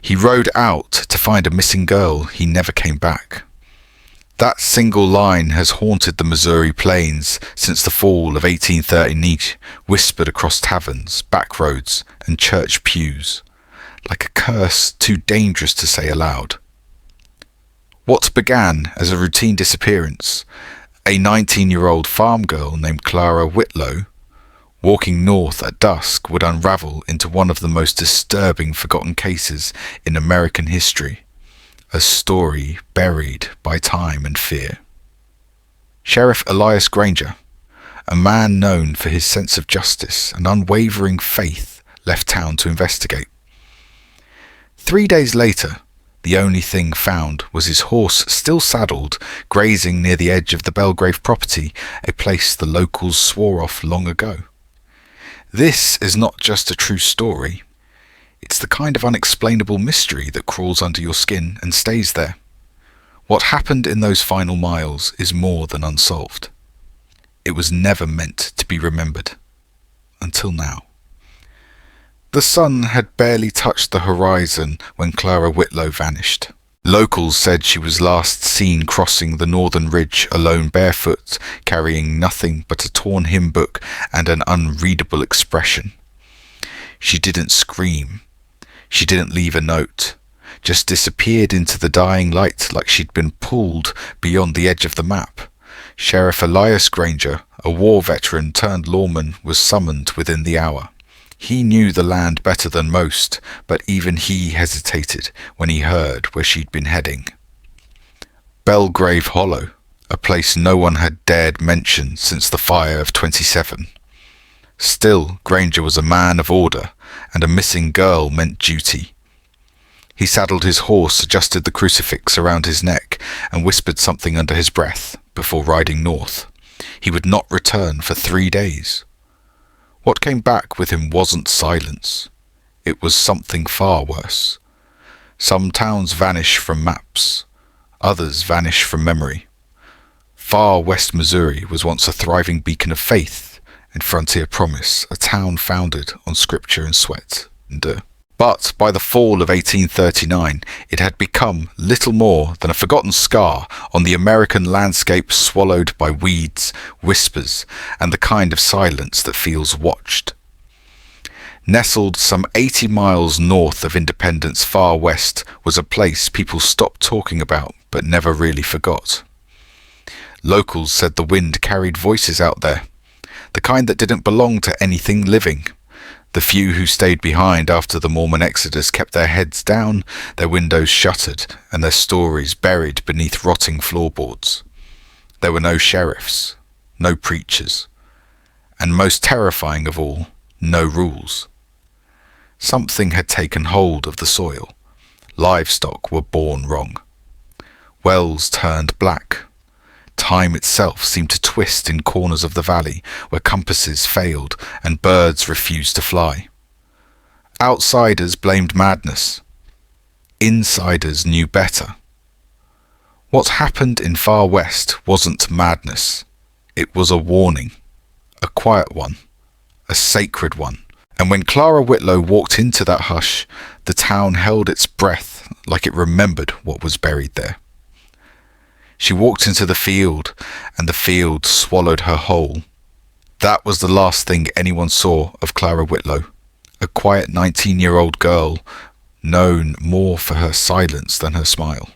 He rode out to find a missing girl. He never came back. That single line has haunted the Missouri plains since the fall of 1830, whispered across taverns, back roads, and church pews, like a curse too dangerous to say aloud. What began as a routine disappearance, a 19-year-old farm girl named Clara Whitlow, walking north at dusk, would unravel into one of the most disturbing forgotten cases in American history. A story buried by time and fear. Sheriff Elias Granger, a man known for his sense of justice and unwavering faith, left town to investigate. 3 days later, the only thing found was his horse still saddled, grazing near the edge of the Belgrave property, a place the locals swore off long ago. This is not just a true story. It's the kind of unexplainable mystery that crawls under your skin and stays there. What happened in those final miles is more than unsolved. It was never meant to be remembered. Until now. The sun had barely touched the horizon when Clara Whitlow vanished. Locals said she was last seen crossing the northern ridge alone barefoot, carrying nothing but a torn hymn book and an unreadable expression. She didn't scream. She didn't leave a note, just disappeared into the dying light like she'd been pulled beyond the edge of the map. Sheriff Elias Granger, a war veteran turned lawman, was summoned within the hour. He knew the land better than most, but even he hesitated when he heard where she'd been heading. Belgrave Hollow, a place no one had dared mention since the fire of 27. Still, Granger was a man of order, and a missing girl meant duty. He saddled his horse, adjusted the crucifix around his neck, and whispered something under his breath before riding north. He would not return for 3 days. What came back with him wasn't silence. It was something far worse. Some towns vanish from maps. Others vanish from memory. Far West Missouri was once a thriving beacon of faith and frontier promise, a town founded on scripture and sweat. But by the fall of 1839, it had become little more than a forgotten scar on the American landscape, swallowed by weeds, whispers, and the kind of silence that feels watched. Nestled some 80 miles north of Independence, far west, was a place people stopped talking about but never really forgot. Locals said the wind carried voices out there, the kind that didn't belong to anything living. The few who stayed behind after the Mormon exodus kept their heads down, their windows shuttered, and their stories buried beneath rotting floorboards. There were no sheriffs, no preachers, and most terrifying of all, no rules. Something had taken hold of the soil. Livestock were born wrong. Wells turned black. Time itself seemed to twist in corners of the valley where compasses failed and birds refused to fly. Outsiders blamed madness. Insiders knew better. What happened in Far West wasn't madness. It was a warning, a quiet one, a sacred one. And when Clara Whitlow walked into that hush, the town held its breath like it remembered what was buried there. She walked into the field, and the field swallowed her whole. That was the last thing anyone saw of Clara Whitlow, a quiet 19-year-old girl, known more for her silence than her smile.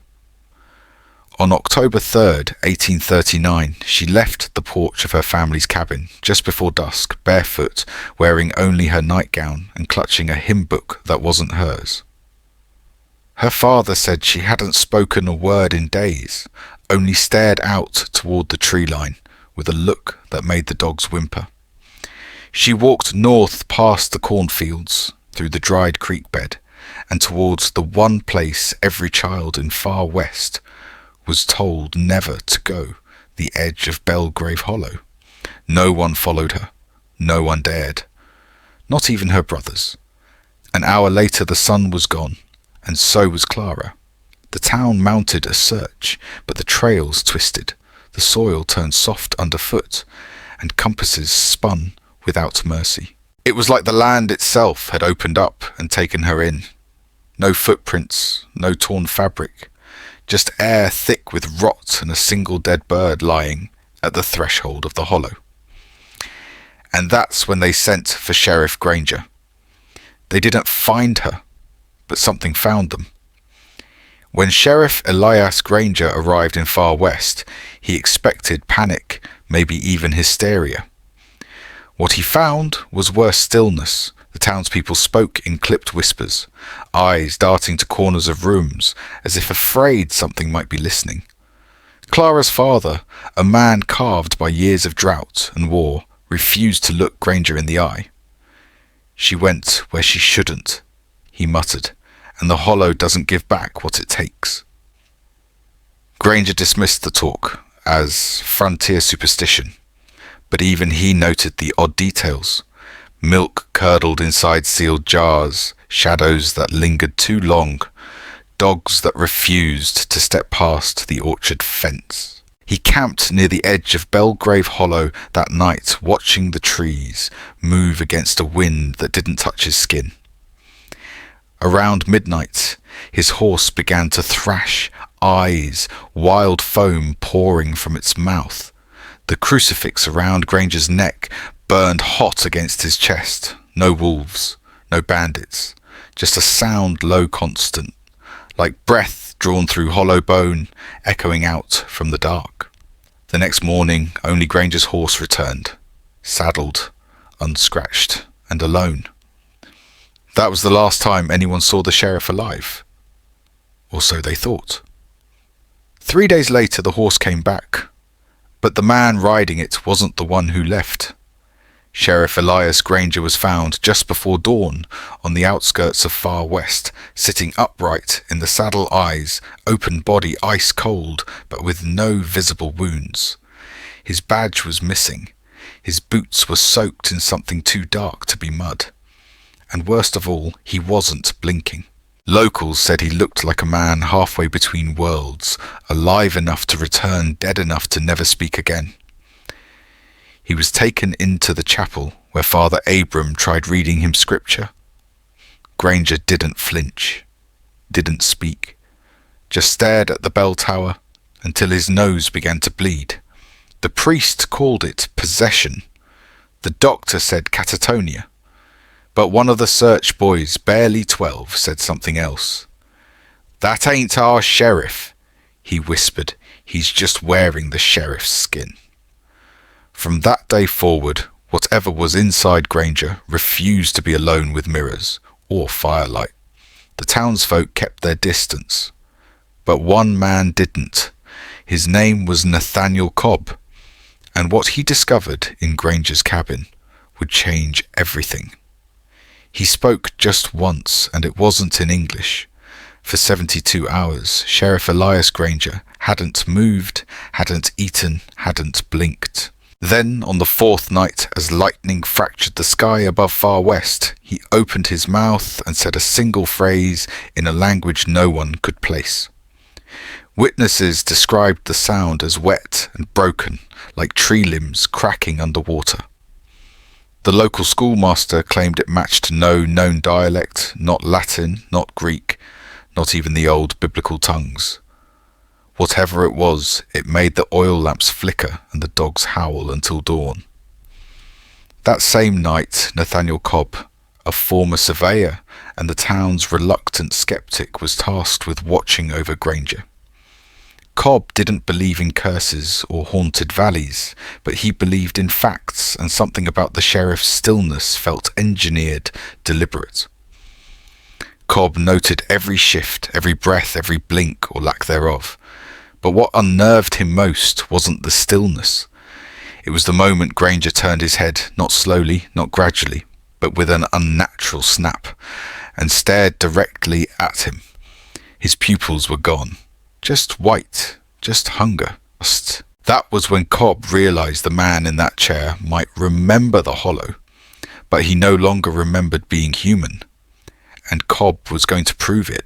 On October 3rd, 1839, she left the porch of her family's cabin just before dusk, barefoot, wearing only her nightgown and clutching a hymn book that wasn't hers. Her father said she hadn't spoken a word in days, only stared out toward the tree line with a look that made the dogs whimper. She walked north past the cornfields, through the dried creek bed, and towards the one place every child in Far West was told never to go, the edge of Belgrave Hollow. No one followed her. No one dared. Not even her brothers. An hour later the sun was gone, and so was Clara. The town mounted a search, but the trails twisted, the soil turned soft underfoot, and compasses spun without mercy. It was like the land itself had opened up and taken her in. No footprints, no torn fabric, just air thick with rot and a single dead bird lying at the threshold of the hollow. And that's when they sent for Sheriff Granger. They didn't find her, but something found them. When Sheriff Elias Granger arrived in Far West, he expected panic, maybe even hysteria. What he found was worse stillness. The townspeople spoke in clipped whispers, eyes darting to corners of rooms, as if afraid something might be listening. Clara's father, a man carved by years of drought and war, refused to look Granger in the eye. "She went where she shouldn't," he muttered, "and the hollow doesn't give back what it takes." Granger dismissed the talk as frontier superstition, but even he noted the odd details. Milk curdled inside sealed jars, shadows that lingered too long, dogs that refused to step past the orchard fence. He camped near the edge of Belgrave Hollow that night, watching the trees move against a wind that didn't touch his skin. Around midnight, his horse began to thrash, eyes, wild foam pouring from its mouth. The crucifix around Granger's neck burned hot against his chest. No wolves, no bandits, just a sound low constant, like breath drawn through hollow bone, echoing out from the dark. The next morning, only Granger's horse returned, saddled, unscratched, and alone. That was the last time anyone saw the sheriff alive. Or so they thought. 3 days later, the horse came back, but the man riding it wasn't the one who left. Sheriff Elias Granger was found just before dawn on the outskirts of Far West, sitting upright in the saddle, eyes, open body ice cold, but with no visible wounds. His badge was missing. His boots were soaked in something too dark to be mud. And worst of all, he wasn't blinking. Locals said he looked like a man halfway between worlds, alive enough to return, dead enough to never speak again. He was taken into the chapel where Father Abram tried reading him scripture. Granger didn't flinch, didn't speak, just stared at the bell tower until his nose began to bleed. The priest called it possession. The doctor said catatonia. But one of the search boys, barely 12, said something else. "That ain't our sheriff," he whispered. "He's just wearing the sheriff's skin." From that day forward, whatever was inside Granger refused to be alone with mirrors or firelight. The townsfolk kept their distance. But one man didn't. His name was Nathaniel Cobb, and what he discovered in Granger's cabin would change everything. He spoke just once, and it wasn't in English. For 72 hours, Sheriff Elias Granger hadn't moved, hadn't eaten, hadn't blinked. Then, on the fourth night, as lightning fractured the sky above Far West, he opened his mouth and said a single phrase in a language no one could place. Witnesses described the sound as wet and broken, like tree limbs cracking underwater. The local schoolmaster claimed it matched no known dialect, not Latin, not Greek, not even the old biblical tongues. Whatever it was, it made the oil lamps flicker and the dogs howl until dawn. That same night, Nathaniel Cobb, a former surveyor and the town's reluctant skeptic, was tasked with watching over Granger. Cobb didn't believe in curses or haunted valleys, but he believed in facts, and something about the sheriff's stillness felt engineered, deliberate. Cobb noted every shift, every breath, every blink or lack thereof. But what unnerved him most wasn't the stillness. It was the moment Granger turned his head, not slowly, not gradually, but with an unnatural snap, and stared directly at him. His pupils were gone. Just white, just hunger. That was when Cobb realized the man in that chair might remember the hollow, but he no longer remembered being human. And Cobb was going to prove it.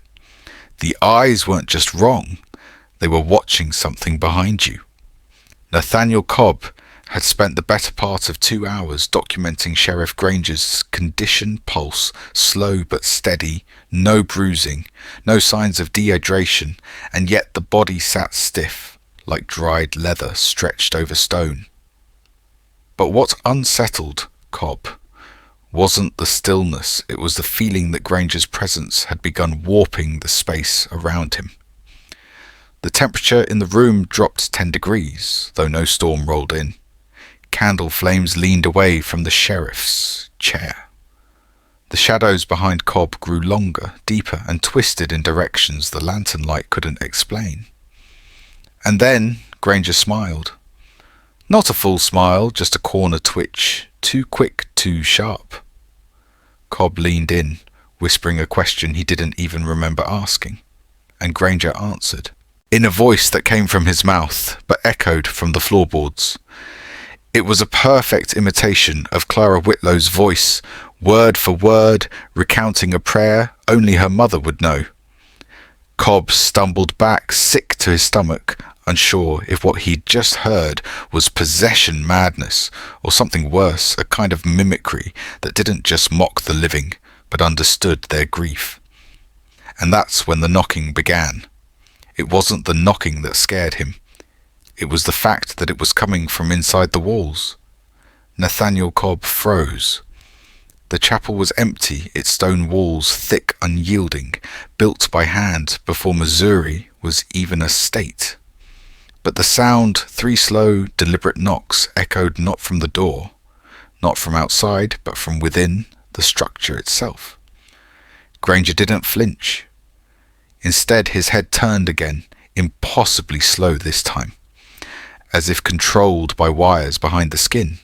The eyes weren't just wrong. They were watching something behind you. Nathaniel Cobb had spent the better part of 2 hours documenting Sheriff Granger's conditioned pulse, slow but steady, no bruising, no signs of dehydration, and yet the body sat stiff, like dried leather stretched over stone. But what unsettled Cobb wasn't the stillness, it was the feeling that Granger's presence had begun warping the space around him. The temperature in the room dropped 10 degrees, though no storm rolled in. Candle flames leaned away from the sheriff's chair. The shadows behind Cobb grew longer, deeper, and twisted in directions the lantern light couldn't explain. And then Granger smiled. Not a full smile, just a corner twitch, too quick, too sharp. Cobb leaned in, whispering a question he didn't even remember asking, and Granger answered, in a voice that came from his mouth, but echoed from the floorboards. It was a perfect imitation of Clara Whitlow's voice, word for word, recounting a prayer only her mother would know. Cobb stumbled back, sick to his stomach, unsure if what he'd just heard was possession madness, or something worse, a kind of mimicry that didn't just mock the living, but understood their grief. And that's when the knocking began. It wasn't the knocking that scared him. It was the fact that it was coming from inside the walls. Nathaniel Cobb froze. The chapel was empty, its stone walls thick, unyielding, built by hand before Missouri was even a state. But the sound, 3 slow, deliberate knocks, echoed not from the door, not from outside, but from within the structure itself. Granger didn't flinch. Instead, his head turned again, impossibly slow this time, as if controlled by wires behind the skin.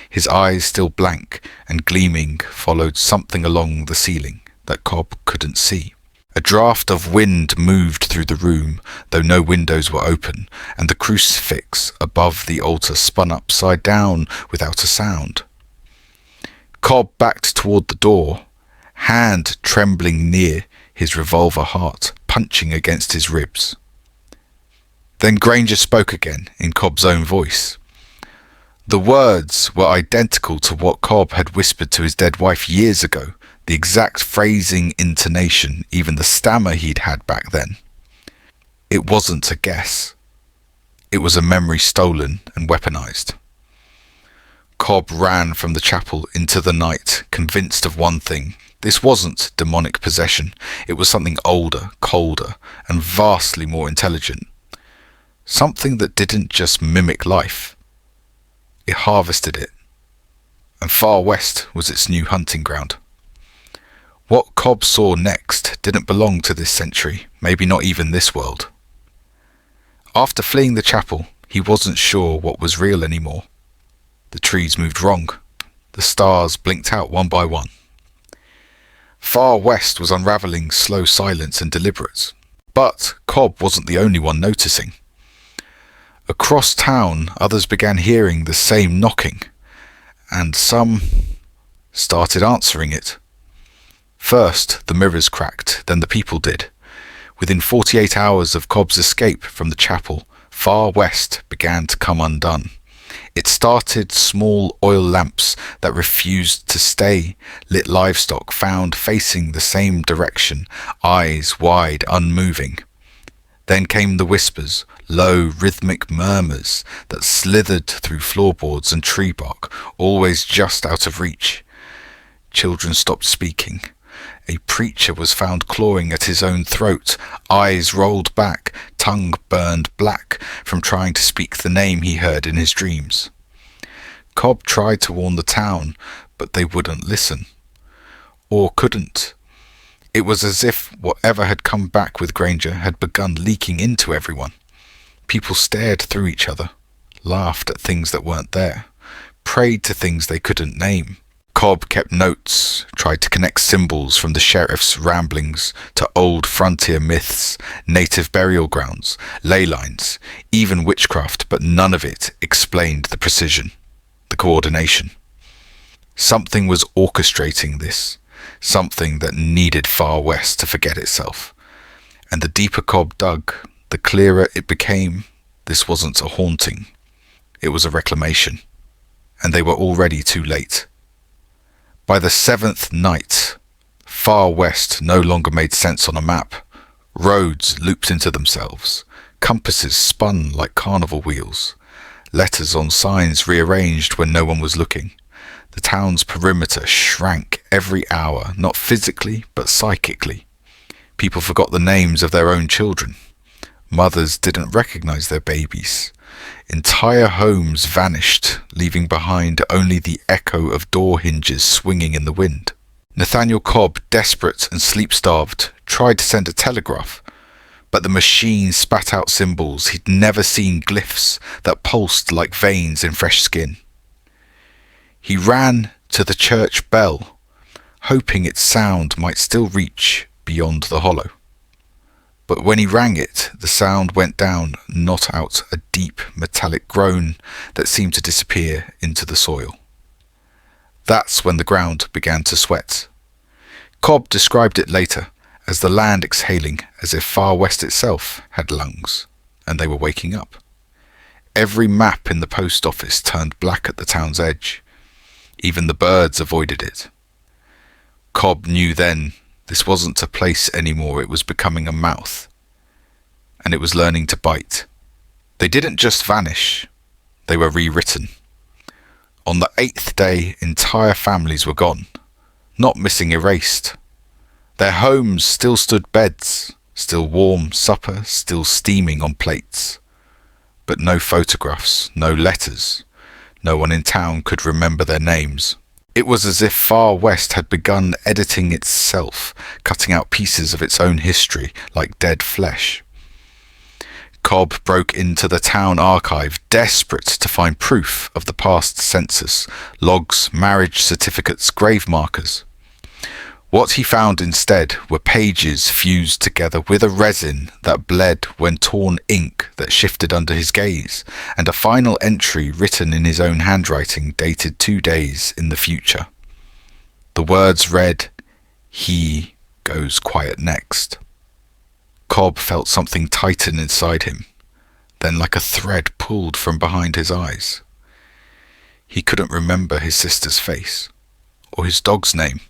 His eyes, still blank and gleaming, followed something along the ceiling that Cobb couldn't see. A draught of wind moved through the room, though no windows were open, and the crucifix above the altar spun upside down without a sound. Cobb backed toward the door, hand trembling near his revolver heart, punching against his ribs. Then Granger spoke again, in Cobb's own voice. The words were identical to what Cobb had whispered to his dead wife years ago, the exact phrasing, intonation, even the stammer he'd had back then. It wasn't a guess. It was a memory stolen and weaponized. Cobb ran from the chapel into the night, convinced of one thing. This wasn't demonic possession. It was something older, colder, and vastly more intelligent. Something that didn't just mimic life. It harvested it. And far west was its new hunting ground. What Cobb saw next didn't belong to this century, maybe not even this world. After fleeing the chapel, he wasn't sure what was real anymore. The trees moved wrong. The stars blinked out one by one. Far west was unravelling slow silence and deliberate. But Cobb wasn't the only one noticing. Across town, others began hearing the same knocking, and some started answering it. First, the mirrors cracked, then the people did. Within 48 hours of Cobb's escape from the chapel, far west began to come undone. It started small oil lamps that refused to stay, lit livestock found facing the same direction, eyes wide, unmoving. Then came the whispers, low, rhythmic murmurs that slithered through floorboards and tree bark, always just out of reach. Children stopped speaking. A preacher was found clawing at his own throat, eyes rolled back, tongue burned black from trying to speak the name he heard in his dreams. Cobb tried to warn the town, but they wouldn't listen. Or couldn't. It was as if whatever had come back with Granger had begun leaking into everyone. People stared through each other, laughed at things that weren't there, prayed to things they couldn't name. Cobb kept notes, tried to connect symbols from the sheriff's ramblings to old frontier myths, native burial grounds, ley lines, even witchcraft, but none of it explained the precision, the coordination. Something was orchestrating this, something that needed Far West to forget itself. And the deeper Cobb dug, the clearer it became, this wasn't a haunting. it was a reclamation, and they were already too late. By the 7th night, Far West no longer made sense on a map. Roads looped into themselves, compasses spun like carnival wheels, letters on signs rearranged when no one was looking. The town's perimeter shrank every hour, not physically but psychically. People forgot the names of their own children. Mothers didn't recognize their babies. Entire homes vanished, leaving behind only the echo of door hinges swinging in the wind. Nathaniel Cobb, desperate and sleep-starved, tried to send a telegraph, but the machine spat out symbols he'd never seen, glyphs that pulsed like veins in fresh skin. He ran to the church bell, hoping its sound might still reach beyond the hollow. But when he rang it, the sound went down, not out a deep metallic groan that seemed to disappear into the soil. That's when the ground began to sweat. Cobb described it later as the land exhaling as if Far West itself had lungs, and they were waking up. Every map in the post office turned black at the town's edge. Even the birds avoided it. Cobb knew then this wasn't a place anymore, it was becoming a mouth. And it was learning to bite. They didn't just vanish, they were rewritten. On the 8th day, entire families were gone, not missing erased. Their homes still stood beds, still warm supper, still steaming on plates. But no photographs, no letters. No one in town could remember their names. It was as if Far West had begun editing itself, cutting out pieces of its own history like dead flesh. Cobb broke into the town archive, desperate to find proof of the past census, logs, marriage certificates, grave markers. What he found instead were pages fused together with a resin that bled when torn ink that shifted under his gaze, and a final entry written in his own handwriting dated 2 days in the future. The words read, "He goes quiet next." Cobb felt something tighten inside him, then like a thread pulled from behind his eyes. He couldn't remember his sister's face, or his dog's name,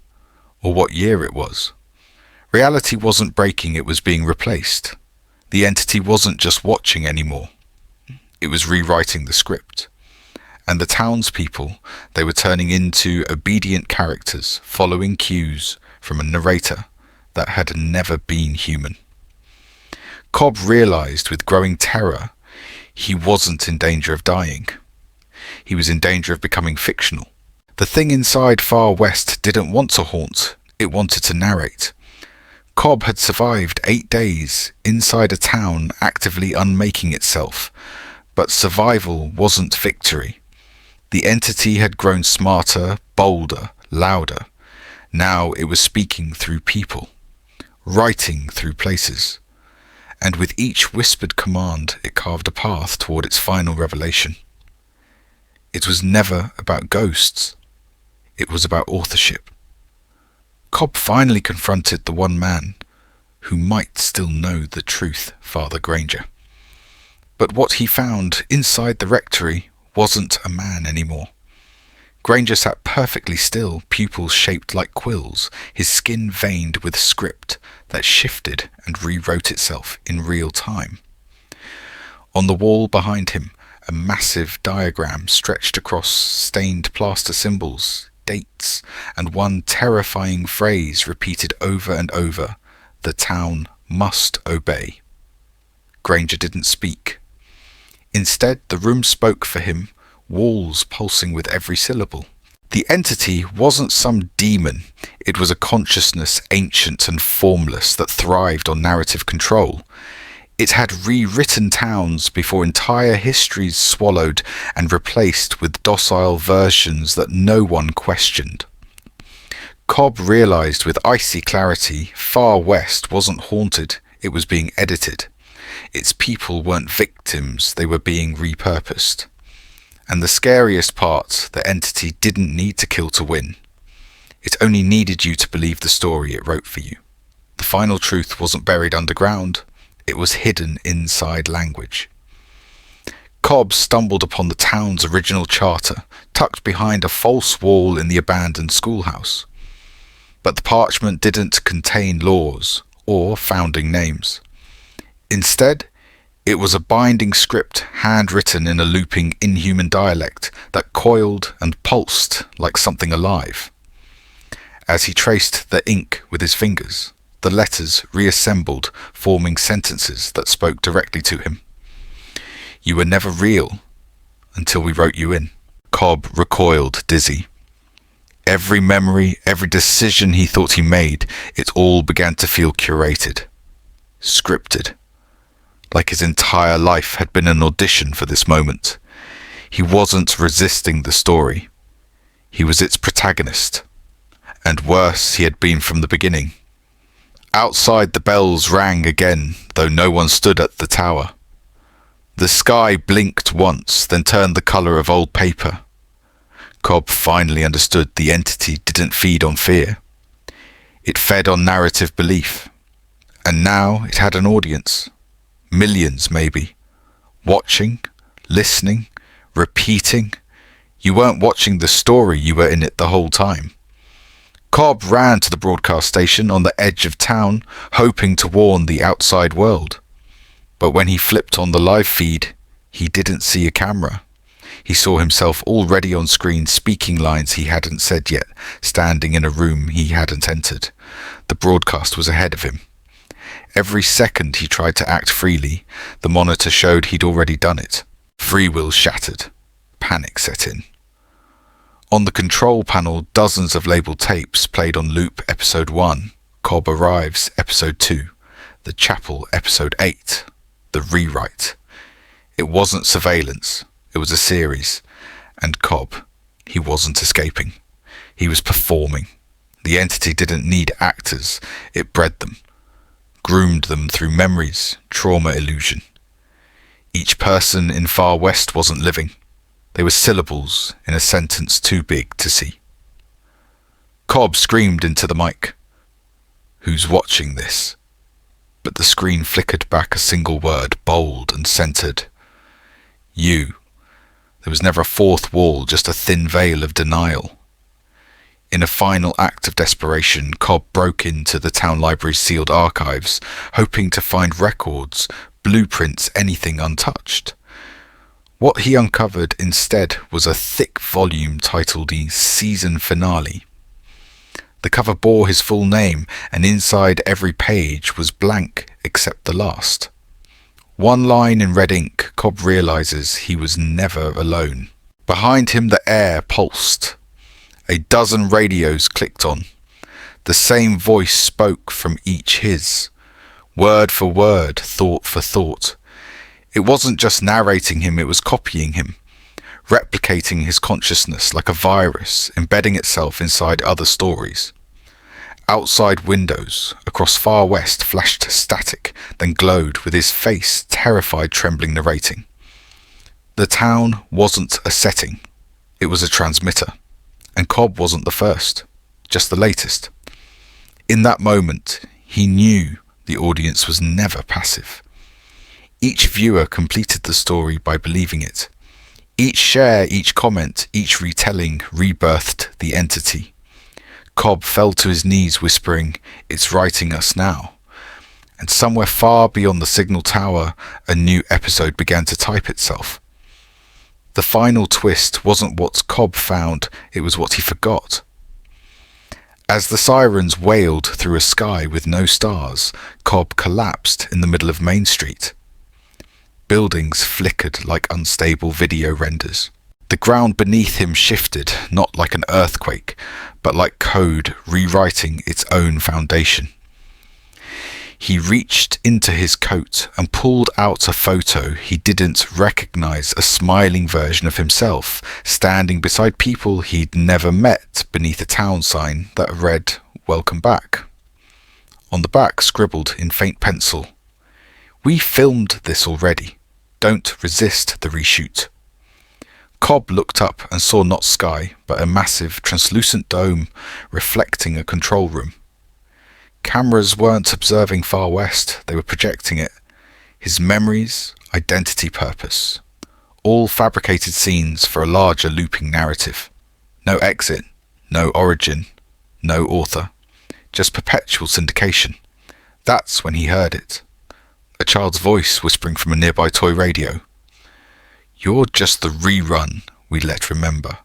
or what year it was. Reality wasn't breaking, it was being replaced. The entity wasn't just watching anymore. It was rewriting the script. And the townspeople, they were turning into obedient characters, following cues from a narrator that had never been human. Cobb realized with growing terror he wasn't in danger of dying. He was in danger of becoming fictional. The thing inside Far West didn't want to haunt, it wanted to narrate. Cobb had survived 8 days inside a town actively unmaking itself, but survival wasn't victory. The entity had grown smarter, bolder, louder. Now it was speaking through people, writing through places. And with each whispered command, it carved a path toward its final revelation. It was never about ghosts. It was about authorship. Cobb finally confronted the one man who might still know the truth, Father Granger. But what he found inside the rectory wasn't a man anymore. Granger sat perfectly still, pupils shaped like quills, his skin veined with script that shifted and rewrote itself in real time. On the wall behind him, a massive diagram stretched across stained plaster symbols, dates, and one terrifying phrase repeated over and over: "The town must obey." Granger didn't speak. Instead, the room spoke for him, walls pulsing with every syllable. The entity wasn't some demon. It was a consciousness ancient and formless that thrived on narrative control. It had rewritten towns before entire histories swallowed and replaced with docile versions that no one questioned. Cobb realized with icy clarity Far West wasn't haunted, it was being edited. Its people weren't victims, they were being repurposed. And the scariest part, the entity didn't need to kill to win. It only needed you to believe the story it wrote for you. The final truth wasn't buried underground, it was hidden inside language. Cobb stumbled upon the town's original charter, tucked behind a false wall in the abandoned schoolhouse. But the parchment didn't contain laws or founding names. Instead, it was a binding script handwritten in a looping inhuman dialect that coiled and pulsed like something alive. As he traced the ink with his fingers, the letters reassembled, forming sentences that spoke directly to him. "You were never real until we wrote you in." Cobb recoiled, dizzy. Every memory, every decision he thought he made, it all began to feel curated, scripted, like his entire life had been an audition for this moment. He wasn't resisting the story. He was its protagonist. And worse, he had been from the beginning. Outside, the bells rang again, though no one stood at the tower. The sky blinked once, then turned the colour of old paper. Cobb finally understood the entity didn't feed on fear. It fed on narrative belief. And now it had an audience. Millions, maybe. Watching, listening, repeating. You weren't watching the story, you were in it the whole time. Cobb ran to the broadcast station on the edge of town, hoping to warn the outside world. But when he flipped on the live feed, he didn't see a camera. He saw himself already on screen speaking lines he hadn't said yet, standing in a room he hadn't entered. The broadcast was ahead of him. Every second he tried to act freely, the monitor showed he'd already done it. Free will shattered. Panic set in. On the control panel, dozens of labelled tapes played on loop episode 1, Cobb Arrives episode 2, The Chapel episode 8, The Rewrite. It wasn't surveillance, it was a series. And Cobb, he wasn't escaping. He was performing. The entity didn't need actors, it bred them, groomed them through memories, trauma illusion. Each person in Far West wasn't living. They were syllables in a sentence too big to see. Cobb screamed into the mic. "Who's watching this?" But the screen flickered back a single word, bold and centered. "You." There was never a fourth wall, just a thin veil of denial. In a final act of desperation, Cobb broke into the town library's sealed archives, hoping to find records, blueprints, anything untouched. What he uncovered instead was a thick volume titled the Season Finale. The cover bore his full name, and inside every page was blank except the last. One line in red ink, Cobb realizes he was never alone. Behind him the air pulsed. A dozen radios clicked on. The same voice spoke from each his. Word for word, thought for thought. It wasn't just narrating him, it was copying him, replicating his consciousness like a virus, embedding itself inside other stories. Outside windows, across Far West, flashed static, then glowed with his face, terrified, trembling, narrating. The town wasn't a setting, it was a transmitter. And Cobb wasn't the first, just the latest. In that moment, he knew the audience was never passive. Each viewer completed the story by believing it. Each share, each comment, each retelling rebirthed the entity. Cobb fell to his knees whispering, "It's writing us now." And somewhere far beyond the signal tower, a new episode began to type itself. The final twist wasn't what Cobb found, it was what he forgot. As the sirens wailed through a sky with no stars, Cobb collapsed in the middle of Main Street. Buildings flickered like unstable video renders. The ground beneath him shifted, not like an earthquake, but like code rewriting its own foundation. He reached into his coat and pulled out a photo he didn't recognize, a smiling version of himself, standing beside people he'd never met beneath a town sign that read, "Welcome back." On the back, scribbled in faint pencil, "We filmed this already. Don't resist the reshoot." Cobb looked up and saw not sky, but a massive, translucent dome reflecting a control room. Cameras weren't observing Far West, they were projecting it. His memories, identity, purpose. all fabricated scenes for a larger looping narrative. No exit, no origin, no author, just perpetual syndication. That's when he heard it. A child's voice whispering from a nearby toy radio. You're just the rerun we let remember.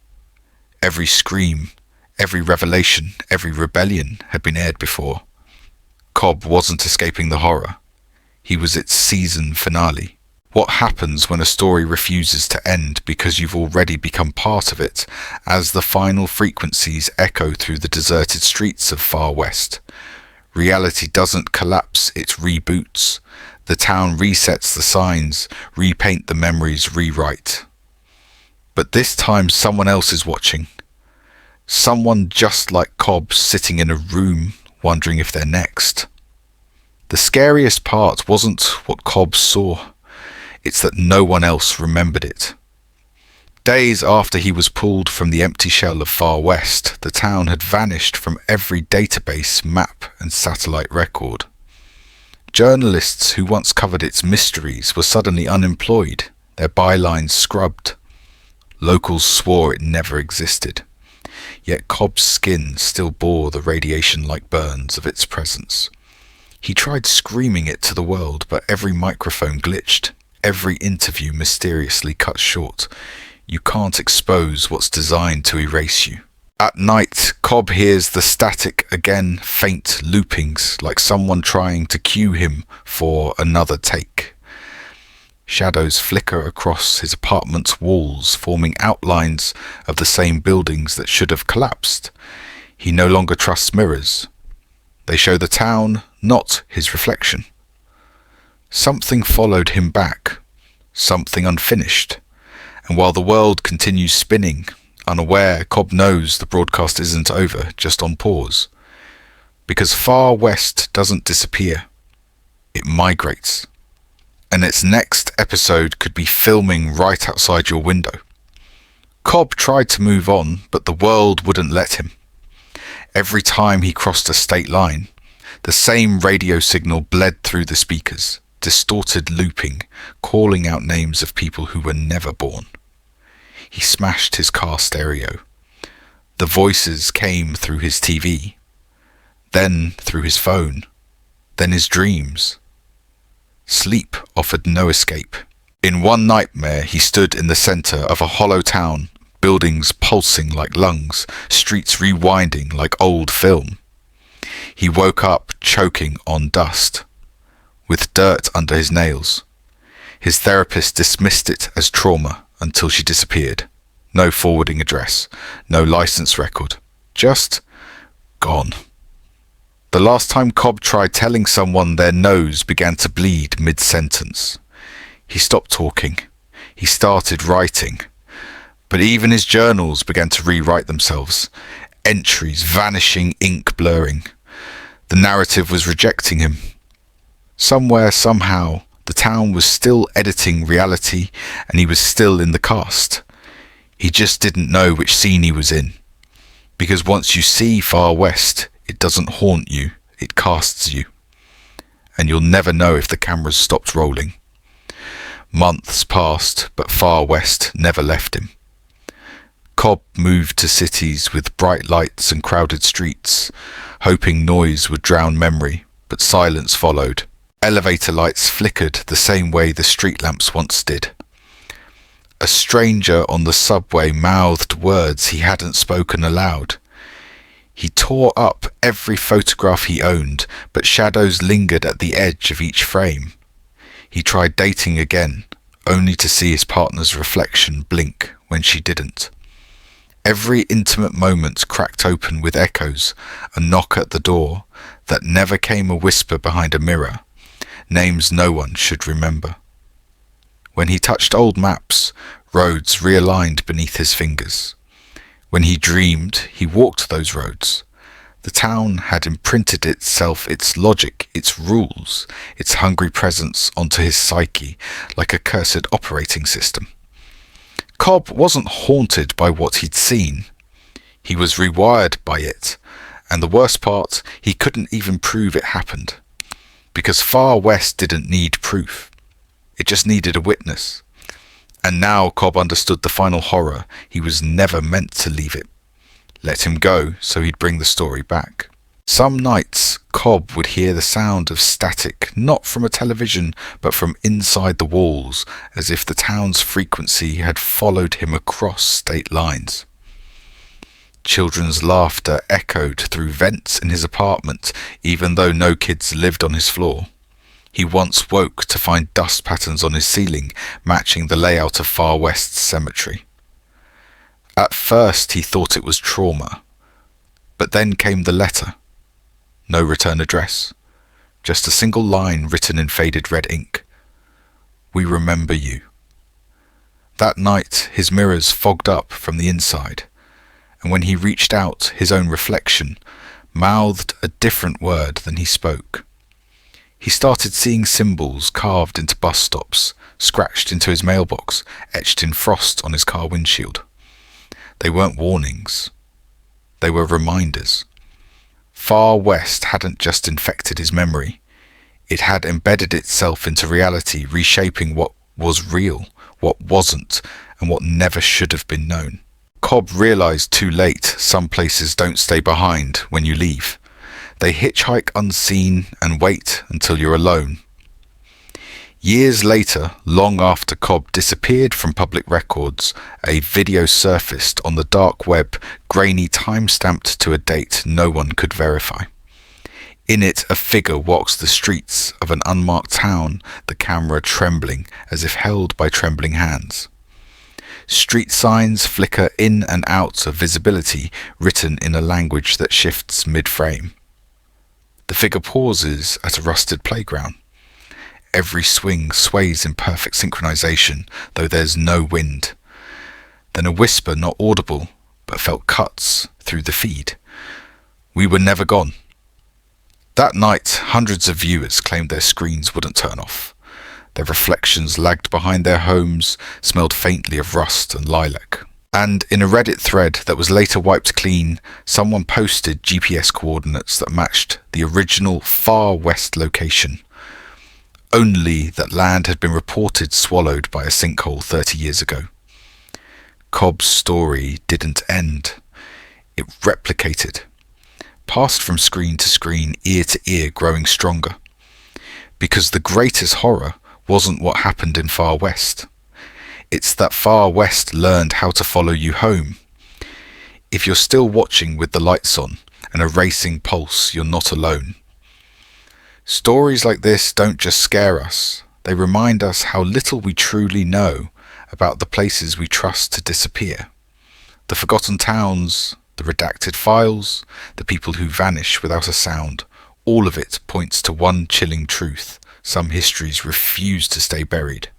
Every scream, every revelation, every rebellion had been aired before. Cobb wasn't escaping the horror. He was its season finale. What happens when a story refuses to end because you've already become part of it, as the final frequencies echo through the deserted streets of Far West? Reality doesn't collapse, it reboots. The town resets the signs, repaint the memories, rewrite. But this time someone else is watching. Someone just like Cobb sitting in a room, wondering if they're next. The scariest part wasn't what Cobb saw. It's that no one else remembered it. Days after he was pulled from the empty shell of Far West, the town had vanished from every database, map and satellite record. Journalists who once covered its mysteries were suddenly unemployed, their bylines scrubbed. Locals swore it never existed. Yet Cobb's skin still bore the radiation-like burns of its presence. He tried screaming it to the world, but every microphone glitched. Every interview mysteriously cut short. You can't expose what's designed to erase you. At night, Cobb hears the static again, faint loopings, like someone trying to cue him for another take. Shadows flicker across his apartment's walls, forming outlines of the same buildings that should have collapsed. He no longer trusts mirrors. They show the town, not his reflection. Something followed him back, something unfinished, and while the world continues spinning, unaware, Cobb knows the broadcast isn't over, just on pause. Because Far West doesn't disappear, it migrates, and its next episode could be filming right outside your window. Cobb tried to move on, but the world wouldn't let him. Every time he crossed a state line, the same radio signal bled through the speakers, distorted looping, calling out names of people who were never born. He smashed his car stereo. The voices came through his TV, then through his phone, then his dreams. Sleep offered no escape. In one nightmare, he stood in the center of a hollow town, buildings pulsing like lungs, streets rewinding like old film. He woke up choking on dust, with dirt under his nails. His therapist dismissed it as trauma until she disappeared. No forwarding address, no license record, just gone. The last time Cobb tried telling someone their nose began to bleed mid-sentence. He stopped talking. He started writing. But even his journals began to rewrite themselves. Entries vanishing, ink blurring. The narrative was rejecting him. Somewhere, somehow, the town was still editing reality and he was still in the cast. He just didn't know which scene he was in. Because once you see Far West, it doesn't haunt you, it casts you. And you'll never know if the cameras stopped rolling. Months passed, but Far West never left him. Cobb moved to cities with bright lights and crowded streets, hoping noise would drown memory, but silence followed. Elevator lights flickered the same way the street lamps once did. A stranger on the subway mouthed words he hadn't spoken aloud. He tore up every photograph he owned, but shadows lingered at the edge of each frame. He tried dating again, only to see his partner's reflection blink when she didn't. Every intimate moment cracked open with echoes, a knock at the door that never came, a whisper behind a mirror, names no one should remember. When he touched old maps, roads realigned beneath his fingers. When he dreamed, he walked those roads. The town had imprinted itself, its logic, its rules, its hungry presence onto his psyche like a cursed operating system. Cobb wasn't haunted by what he'd seen. He was rewired by it, and the worst part, he couldn't even prove it happened. Because Far West didn't need proof. It just needed a witness. And now Cobb understood the final horror. He was never meant to leave it. Let him go so he'd bring the story back. Some nights, Cobb would hear the sound of static, not from a television, but from inside the walls, as if the town's frequency had followed him across state lines. Children's laughter echoed through vents in his apartment, even though no kids lived on his floor. He once woke to find dust patterns on his ceiling, matching the layout of Far West's cemetery. At first he thought it was trauma, but then came the letter. No return address, just a single line written in faded red ink. We remember you. That night his mirrors fogged up from the inside, and when he reached out, his own reflection mouthed a different word than he spoke. He started seeing symbols carved into bus stops, scratched into his mailbox, etched in frost on his car windshield. They weren't warnings. They were reminders. Far West hadn't just infected his memory. It had embedded itself into reality, reshaping what was real, what wasn't, and what never should have been known. Cobb realized too late some places don't stay behind when you leave. They hitchhike unseen and wait until you're alone. Years later, long after Cobb disappeared from public records, a video surfaced on the dark web, grainy time-stamped to a date no one could verify. In it, a figure walks the streets of an unmarked town, the camera trembling as if held by trembling hands. Street signs flicker in and out of visibility, written in a language that shifts mid-frame. The figure pauses at a rusted playground. Every swing sways in perfect synchronization, though there's no wind. Then a whisper not audible, but felt cuts through the feed. We were never gone. That night, hundreds of viewers claimed their screens wouldn't turn off. Their reflections lagged behind their homes, smelled faintly of rust and lilac. And in a Reddit thread that was later wiped clean, someone posted GPS coordinates that matched the original Far West location. Only that land had been reported swallowed by a sinkhole 30 years ago. Cobb's story didn't end. It replicated, passed from screen to screen, ear to ear, growing stronger. Because the greatest horror wasn't what happened in Far West. It's that Far West learned how to follow you home. If you're still watching with the lights on and a racing pulse, you're not alone. Stories like this don't just scare us, they remind us how little we truly know about the places we trust to disappear. The forgotten towns, the redacted files, the people who vanish without a sound, all of it points to one chilling truth: some histories refuse to stay buried.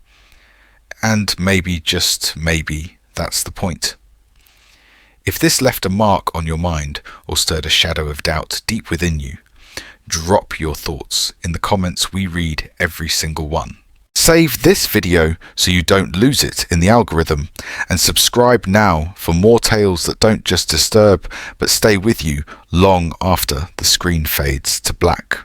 And maybe, just maybe, that's the point. If this left a mark on your mind or stirred a shadow of doubt deep within you, drop your thoughts in the comments. We read every single one. Save this video so you don't lose it in the algorithm, and subscribe now for more tales that don't just disturb but stay with you long after the screen fades to black.